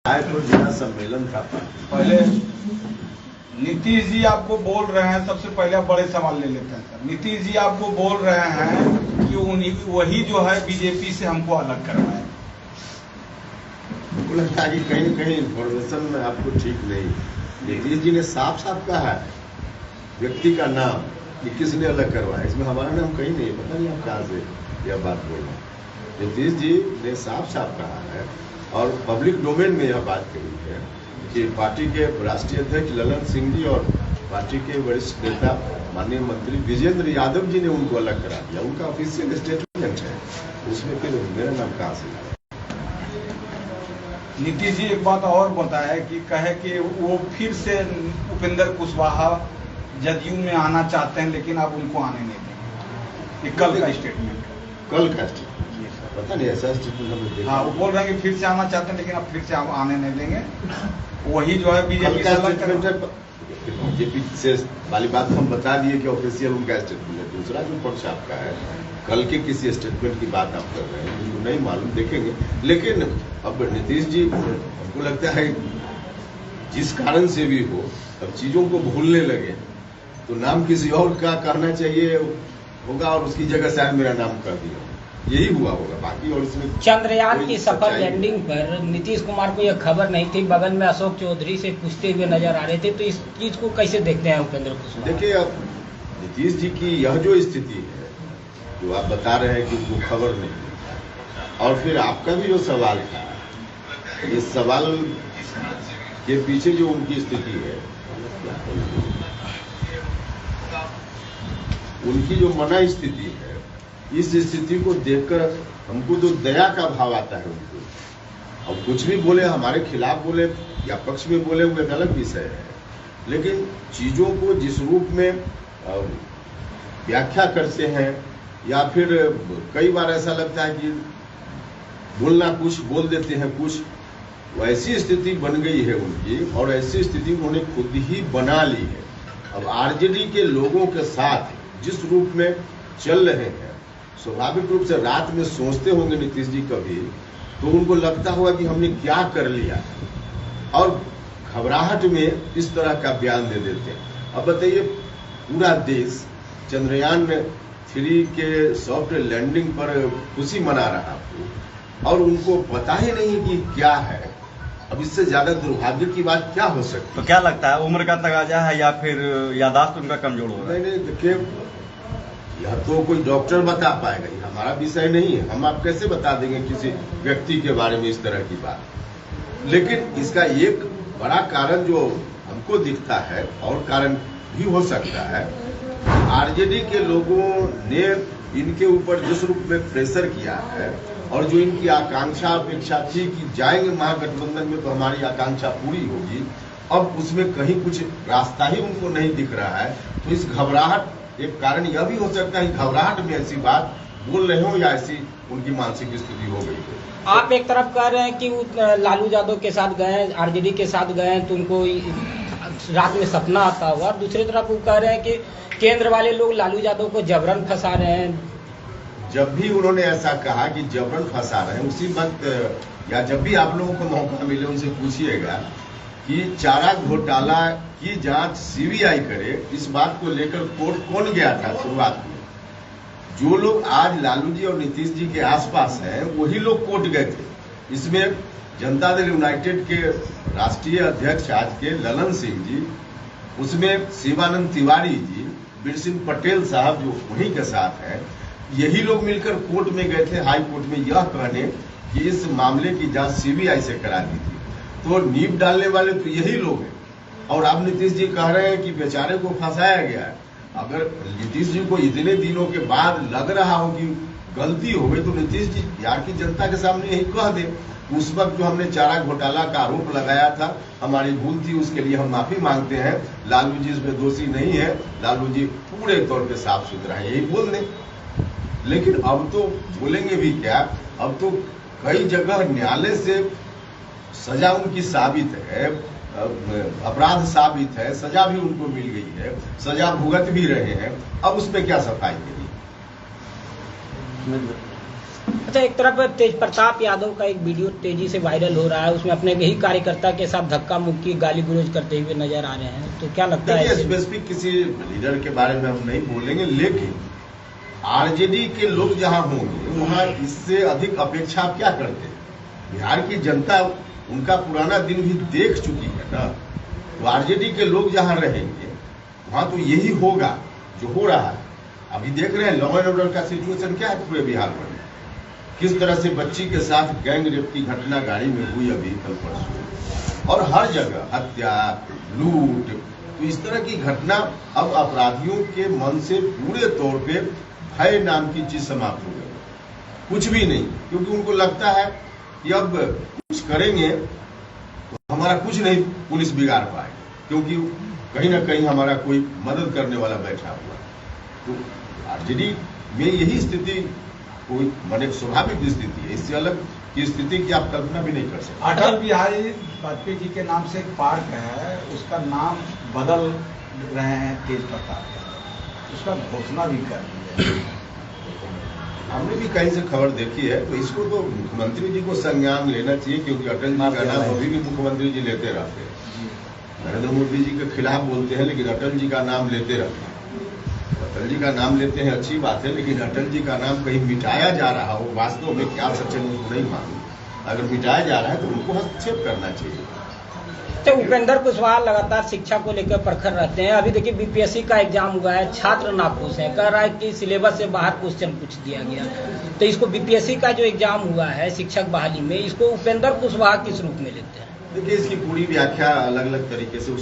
रायपुर जिला सम्मेलन था। पहले नीतीश जी आपको बोल रहे हैं, सबसे पहले आप बड़े सवाल ले लेते हैं सर। नीतीश जी आपको बोल रहे हैं कि वही जो है बीजेपी से हमको अलग करवाए। हमको लगता है कि कहीं न कहीं इन्फॉर्मेशन में आपको ठीक नहीं। नीतीश जी ने साफ साफ कहा है व्यक्ति का नाम कि किसने अलग करवाया, इसमें हमारा नाम कहीं नहीं। पता नहीं आप कहाँ से यह बात बोल रहे हैं। नीतीश जी ने साफ साफ कहा है और पब्लिक डोमेन में यह बात कही है कि पार्टी के राष्ट्रीय अध्यक्ष ललन सिंह जी और पार्टी के वरिष्ठ नेता माननीय मंत्री विजेंद्र यादव जी ने उनको अलग करा दिया। उनका ऑफिशियल स्टेटमेंट है, उसमें फिर मेरा नाम कहाँ से। नीतीश जी एक बात और बताया कि कहे कि वो फिर से उपेंद्र कुशवाहा जदयू में आना चाहते हैं, लेकिन आप उनको आने नहीं देंगे। ये कल का स्टेटमेंट है। कल का स्टेटमेंट पता नहीं, ऐसा स्टेटमेंट हमें देखा। हाँ, वो बोल रहे हैं कि फिर से आना चाहते हैं, लेकिन आप फिर से आने नहीं देंगे। वही जो है बीजेपी का स्टेटमेंट है। बीजेपी से वाली बात हम बता दिए कि ऑफिशियल उनका स्टेटमेंट है। दूसरा जो पक्ष आपका है, कल के किसी स्टेटमेंट की बात आप कर रहे हैं, मुझको नहीं मालूम, देखेंगे। लेकिन अब नीतीश जी हमको लगता है जिस कारण से भी हो, अब चीजों को भूलने लगे तो नाम किसी और का करना चाहिए होगा और उसकी जगह शायद मेरा नाम कर दिया, यही हुआ होगा। बाकी और इसमें चंद्रयान की सफल लैंडिंग पर नीतीश कुमार को यह खबर नहीं थी, बगल में अशोक चौधरी से पूछते हुए नजर आ रहे थे। तो इस चीज को कैसे देखते हैं उपेंद्र कुशवाहा? देखिए, अब नीतीश जी की यह जो स्थिति है, जो आप बता रहे हैं कि उनको खबर नहीं, और फिर आपका भी जो सवाल था, इस सवाल के पीछे जो उनकी स्थिति है, उनकी जो मना स्थिति है, इस स्थिति को देखकर हमको तो दया का भाव आता है उनको। अब कुछ भी बोले, हमारे खिलाफ बोले या पक्ष में बोले, वो एक अलग विषय है। लेकिन चीजों को जिस रूप में व्याख्या करते हैं, या फिर कई बार ऐसा लगता है कि बोलना कुछ बोल देते हैं कुछ, वैसी स्थिति बन गई है उनकी, और ऐसी स्थिति उन्होंने खुद ही बना ली है। अब आरजेडी के लोगों के साथ जिस रूप में चल रहे हैं, स्वाभाविक रूप से रात में सोचते होंगे नीतीश जी कभी, तो उनको लगता होगा कि हमने क्या कर लिया, और घबराहट में इस तरह का बयान दे देते हैं। अब बताइए, पूरा देश चंद्रयान 3 के सॉफ्ट लैंडिंग पर खुशी मना रहा हो और उनको पता ही नहीं कि क्या है। अब इससे ज्यादा दुर्भाग्य की बात क्या हो सकती है? तो क्या लगता है, उम्र का तगाजा है या फिर याददाश्त उनका कमजोर हो रहा है? नहीं, देखिए, यह तो कोई डॉक्टर बता पाएगा, ये हमारा विषय नहीं है। हम आप कैसे बता देंगे किसी व्यक्ति के बारे में इस तरह की बात। लेकिन इसका एक बड़ा कारण जो हमको दिखता है, और कारण भी हो सकता है, आरजेडी के लोगों ने इनके ऊपर जिस रूप में प्रेशर किया है, और जो इनकी आकांक्षा अपेक्षा थी कि जाएंगे महागठबंधन में तो हमारी आकांक्षा पूरी होगी, अब उसमें कहीं कुछ रास्ता ही उनको नहीं दिख रहा है। तो इस घबराहट, एक कारण यह भी हो सकता है घबराहट में ऐसी बात बोल रहे हो, या ऐसी उनकी मानसिक स्थिति हो गई है। आप एक तरफ कह रहे हैं कि वो लालू यादव के साथ गए, आरजेडी के साथ गए, तो उनको रात में सपना आता हुआ, और दूसरी तरफ वो कह रहे हैं कि केंद्र वाले लोग लालू यादव को जबरन फंसा रहे हैं। जब भी उन्होंने ऐसा कहा कि जबरन फंसा रहे हैं, उसी वक्त या जब भी आप लोगों को मौका मिले उनसे पूछिएगा कि चारा घोटाला की जांच सीबीआई करे, इस बात को लेकर कोर्ट कौन गया था शुरुआत में? जो लोग आज लालू जी और नीतीश जी के आसपास हैं, वही लोग कोर्ट गए थे। इसमें जनता दल यूनाइटेड के राष्ट्रीय अध्यक्ष आज के ललन सिंह जी, उसमें शिवानंद तिवारी जी, बीर सिंह पटेल साहब जो वहीं के साथ हैं, यही लोग मिलकर कोर्ट में गए थे, हाई कोर्ट में, यह कहने कि इस मामले की जांच सीबीआई से करा दी थी। तो नींव डालने वाले तो यही लोग हैं, और अब नीतीश जी कह रहे हैं कि बेचारे को फंसाया गया है। अगर नीतीश जी को इतने दिनों के बाद लग रहा हो कि गलती हो गई, तो नीतीश जी बिहार की जनता के सामने यही कह दे, उस वक्त जो हमने चारा घोटाला का आरोप लगाया था, हमारी भूल थी, उसके लिए हम माफी मांगते हैं। लालू जी इसमें दोषी नहीं है, लालू जी पूरे तौर पर साफ सुथरा है, यही बोल दें। लेकिन अब तो बोलेंगे भी क्या? अब तो कई जगह न्यायालय से सजा उनकी साबित है, अपराध साबित है, सजा भी उनको मिल गई है, सजा भुगत भी रहे हैं। अब उसमें क्या सफाई मिली? अच्छा, एक तरफ तेज प्रताप यादव का एक वीडियो तेजी से वायरल हो रहा है, उसमें अपने ही कार्यकर्ता के साथ धक्का मुक्की गाली गुलोज करते हुए नजर आ रहे हैं, तो क्या लगता है? स्पेसिफिक किसी लीडर के बारे में हम नहीं बोलेंगे, लेकिन आरजेडी के लोग जहां होंगे वहां इससे अधिक अपेक्षा आप क्या करते हैं? बिहार की जनता उनका पुराना दिन भी देख चुकी है ना। तो आरजेडी के लोग जहां रहेंगे वहां तो यही होगा जो हो रहा है। अभी देख रहे हैं लॉ एंड ऑर्डर का सिचुएशन क्या है पूरे बिहार में, किस तरह से बच्ची के साथ गैंग रेप की घटना गाड़ी में हुई अभी कल परसों, और हर जगह हत्या, लूट। तो इस तरह की घटना अब अपराधियों के मन से पूरे तौर पे भय नाम की चीज समाप्त हो गई, कुछ भी नहीं, क्योंकि उनको लगता है कि अब कुछ करेंगे तो हमारा कुछ नहीं पुलिस बिगाड़ पाए, क्योंकि कहीं ना कहीं हमारा कोई मदद करने वाला बैठा हुआ। तो आरजेडी में यही स्थिति कोई माने स्वाभाविक स्थिति है, इससे अलग की स्थिति की आप कल्पना भी नहीं कर सकते। अटल बिहारी वाजपेयी जी के नाम से एक पार्क है, उसका नाम बदल रहे हैं तेज प्रताप, उसका घोषणा भी कर दी है। हमने भी कहीं से खबर देखी है, तो इसको तो मुख्यमंत्री जी को संज्ञान लेना चाहिए, क्योंकि अटल जी का नाम अभी भी मुख्यमंत्री जी लेते रहते हैं। नरेंद्र मोदी जी के खिलाफ बोलते हैं लेकिन अटल जी का नाम लेते रहते हैं। अटल जी का नाम लेते हैं अच्छी बात है, लेकिन अटल जी का नाम कहीं मिटाया जा रहा हो, वास्तव में क्या सच है उनको नहीं मालूम। अगर मिटाया जा रहा है तो उनको हस्तक्षेप करना चाहिए। तो उपेंद्र कुशवाहा लगातार शिक्षा को लेकर प्रखर रहते हैं। अभी देखिए बीपीएससी का एग्जाम हुआ है, छात्र नाखुश है, कह रहा है कि सिलेबस से बाहर क्वेश्चन पूछ दिया गया। तो इसको बीपीएससी का जो एग्जाम हुआ है शिक्षक बहाली में, इसको उपेंद्र कुशवाहा किस रूप में लेते हैं? देखिए, इसकी पूरी व्याख्या अलग अलग तरीके से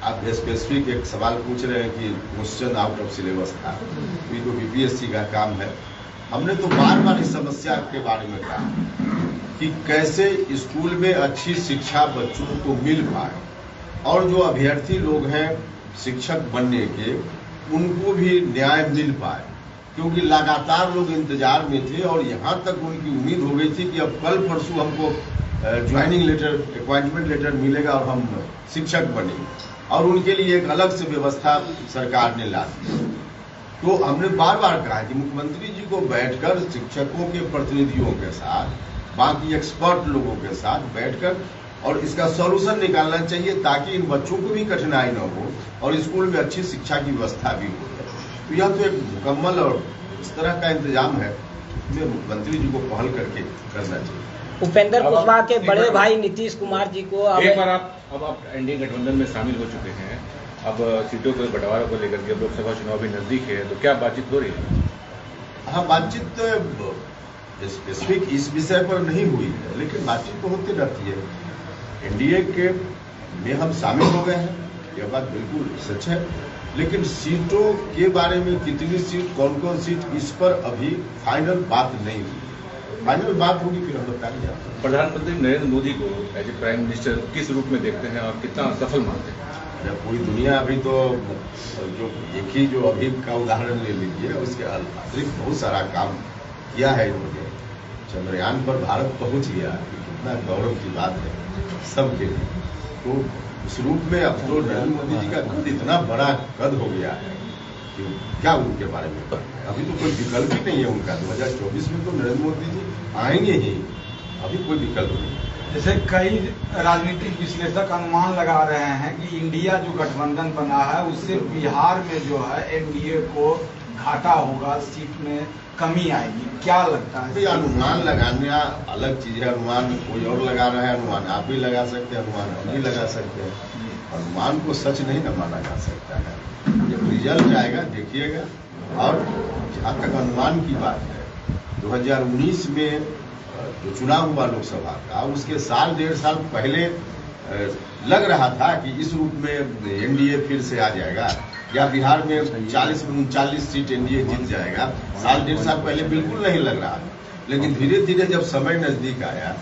आप स्पेसिफिक एक सवाल पूछ रहे हैं कि क्वेश्चन आउट ऑफ सिलेबस था, तो ये तो बीपीएससी का काम है। हमने तो बार बार इस समस्या के बारे में कहा कि कैसे स्कूल में अच्छी शिक्षा बच्चों को मिल पाए, और जो अभ्यर्थी लोग हैं शिक्षक बनने के उनको भी न्याय मिल पाए, क्योंकि लगातार लोग इंतजार में थे और यहाँ तक उनकी उम्मीद हो गई थी कि अब कल परसों हमको ज्वाइनिंग लेटर, अपॉइंटमेंट लेटर मिलेगा और हम शिक्षक बनेंगे, और उनके लिए एक अलग से व्यवस्था सरकार ने ला दी। तो हमने बार बार कहा कि मुख्यमंत्री जी को बैठकर शिक्षकों के प्रतिनिधियों के साथ, बाकी एक्सपर्ट लोगों के साथ बैठकर और इसका सॉल्यूशन निकालना चाहिए, ताकि इन बच्चों को भी कठिनाई न हो और स्कूल में अच्छी शिक्षा की व्यवस्था भी हो। तो यह तो एक मुकम्मल और इस तरह का इंतजाम है, इसमें मुख्यमंत्री जी को पहल करके करना चाहिए। उपेंद्र कुशवाहा के बड़े भाई नीतीश कुमार जी को एक बार आप एनडीए गठबंधन में शामिल हो चुके हैं, अब सीटों के बंटवारा को लेकर के लोकसभा चुनाव भी नजदीक है, तो क्या बातचीत हो रही है? हाँ, बातचीत स्पेसिफिक इस विषय पर नहीं हुई है, लेकिन बातचीत तो होती रहती है। एनडीए के में हम शामिल हो गए हैं, यह बात बिल्कुल सच है, लेकिन सीटों के बारे में कितनी सीट, कौन कौन सीट, इस पर अभी फाइनल बात नहीं हुई। फाइनल बात होगी फिर हम बताएंगे। प्रधानमंत्री नरेंद्र मोदी को एज ए प्राइम मिनिस्टर किस रूप में देखते हैं और कितना सफल मानते हैं? पूरी दुनिया अभी तो जो एक ही जो अभी का उदाहरण ले लीजिए, उसके अतिरिक्त बहुत सारा काम किया है इन्होंने। चंद्रयान पर भारत पहुंच गया, कितना गौरव की बात है सबके लिए। तो उस रूप में अब तो नरेंद्र मोदी जी का कद इतना बड़ा कद हो गया है कि क्या उनके बारे में अभी तो कोई विकल्प ही नहीं है उनका। 2024 में तो नरेंद्र मोदी जी आएंगे ही, अभी कोई विकल्प नहीं। जैसे कई राजनीतिक विश्लेषक अनुमान लगा रहे हैं कि इंडिया जो गठबंधन बना है उससे बिहार में जो है एनडीए को घाटा होगा, सीट में कमी आएगी, क्या लगता है? तो अनुमान लगाना अलग चीज है, अनुमान कोई और लगा रहा है, अनुमान आप भी लगा सकते हैं, अनुमान हम भी लगा सकते हैं। अनुमान को सच नहीं न माना जा सकता है, जब रिजल्ट आएगा देखिएगा। और जहाँ तक अनुमान की बात है, 2019 में जो चुनाव हुआ लोकसभा का, उसके साल डेढ़ साल पहले लग रहा था कि इस रूप में एनडीए फिर से आ जाएगा या बिहार में 40 में 39 सीट एनडीए जीत जाएगा। साल डेढ़ साल पहले बिल्कुल नहीं लग रहा, लेकिन धीरे धीरे जब समय नजदीक आया,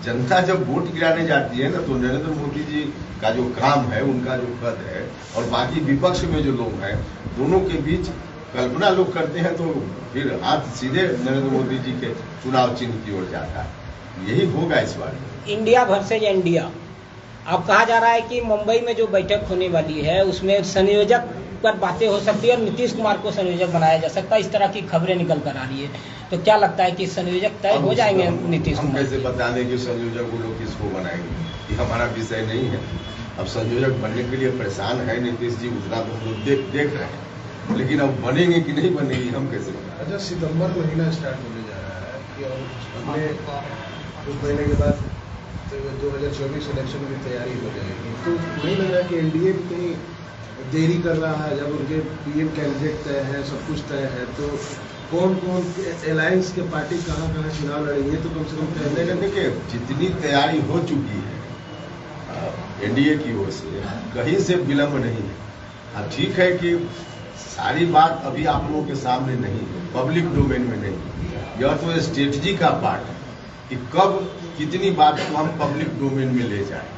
जनता जब वोट गिराने जाती है ना, तो नरेंद्र मोदी जी का जो काम है, उनका जो कद है और बाकी विपक्ष में जो लोग हैं, दोनों के बीच कल्पना लोग करते हैं, तो फिर हाथ सीधे नरेंद्र मोदी जी के चुनाव चिन्ह की ओर जाता है। यही होगा इस बार। इंडिया वर्सेज इंडिया, अब कहा जा रहा है कि मुंबई में जो बैठक होने वाली है उसमें संयोजक पर बातें हो सकती है और नीतीश कुमार को संयोजक बनाया जा सकता है, इस तरह की खबरें निकल कर आ रही है। तो क्या लगता है कि संयोजक तय हो जाएंगे नीतीश हम कुमार? कैसे बता दें कि संयोजक वो लोग किसको बनाएंगे, ये हमारा विषय नहीं है। अब संयोजक बनने के लिए परेशान है नीतीश जी, उतना तो हम लोग देख रहे हैं, लेकिन अब बनेंगे कि नहीं बनेंगे हम कैसे बताएं। अच्छा, सितंबर महीना स्टार्ट होने जा रहा है कि और हमने कुछ महीने के बाद 2024 इलेक्शन की तैयारी हो जाएगी, तो नहीं लग रहा कि एनडीए भी कहीं देरी कर रहा है? जब उनके पीएम कैंडिडेट तय है, सब कुछ तय है, तो कौन कौन अलायंस के पार्टी कहाँ कहाँ चुनाव लड़ेंगे, तो कम से कम तय नहीं। देखिए, जितनी तैयारी हो चुकी है एनडीए की ओर से, कहीं से विलंब नहीं है। ठीक है कि सारी बात अभी आप लोगों के सामने नहीं है, पब्लिक डोमेन में नहीं। यह तो स्ट्रेटजी का पार्ट है कि कब कितनी बात को हम पब्लिक डोमेन में ले जाएं।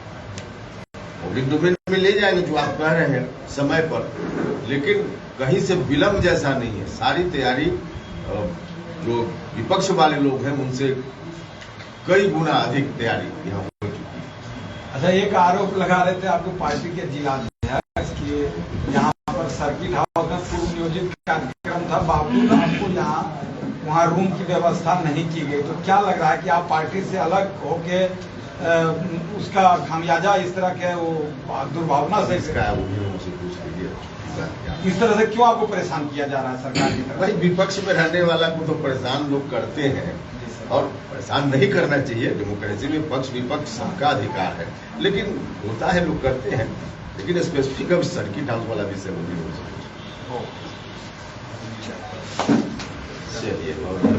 पब्लिक डोमेन में ले जाएंगे जो आप कह रहे हैं समय पर, लेकिन कहीं से विलंब जैसा नहीं है। सारी तैयारी जो विपक्ष वाले लोग हैं उनसे कई गुना अधिक तैयारी यहाँ हो चुकी है। अच्छा, एक आरोप लगा रहे थे आपको पार्टी के जिलाध्यक्ष कि यहाँ पर सर्किट हाउस में पूर्व नियोजित कार्यक्रम था, बावजूद आपको यहाँ वहाँ रूम की व्यवस्था नहीं की गई। तो क्या लग रहा है कि आप पार्टी से अलग होके उसका खामियाजा इस तरह के वो दुर्भावना से इसका मुझसे पूछ लीजिए, इस तरह से क्यों आपको परेशान किया जा रहा है सरकार की तरफ? भाई, विपक्ष में रहने वाला को तो परेशान लोग करते हैं और परेशान नहीं करना चाहिए। डेमोक्रेसी में पक्ष विपक्ष सबका अधिकार है, लेकिन होता है लोग करते हैं। लेकिन स्पेसिफिक अब सर्किट हाउस वाला विषय मुझे नहीं। चलिए।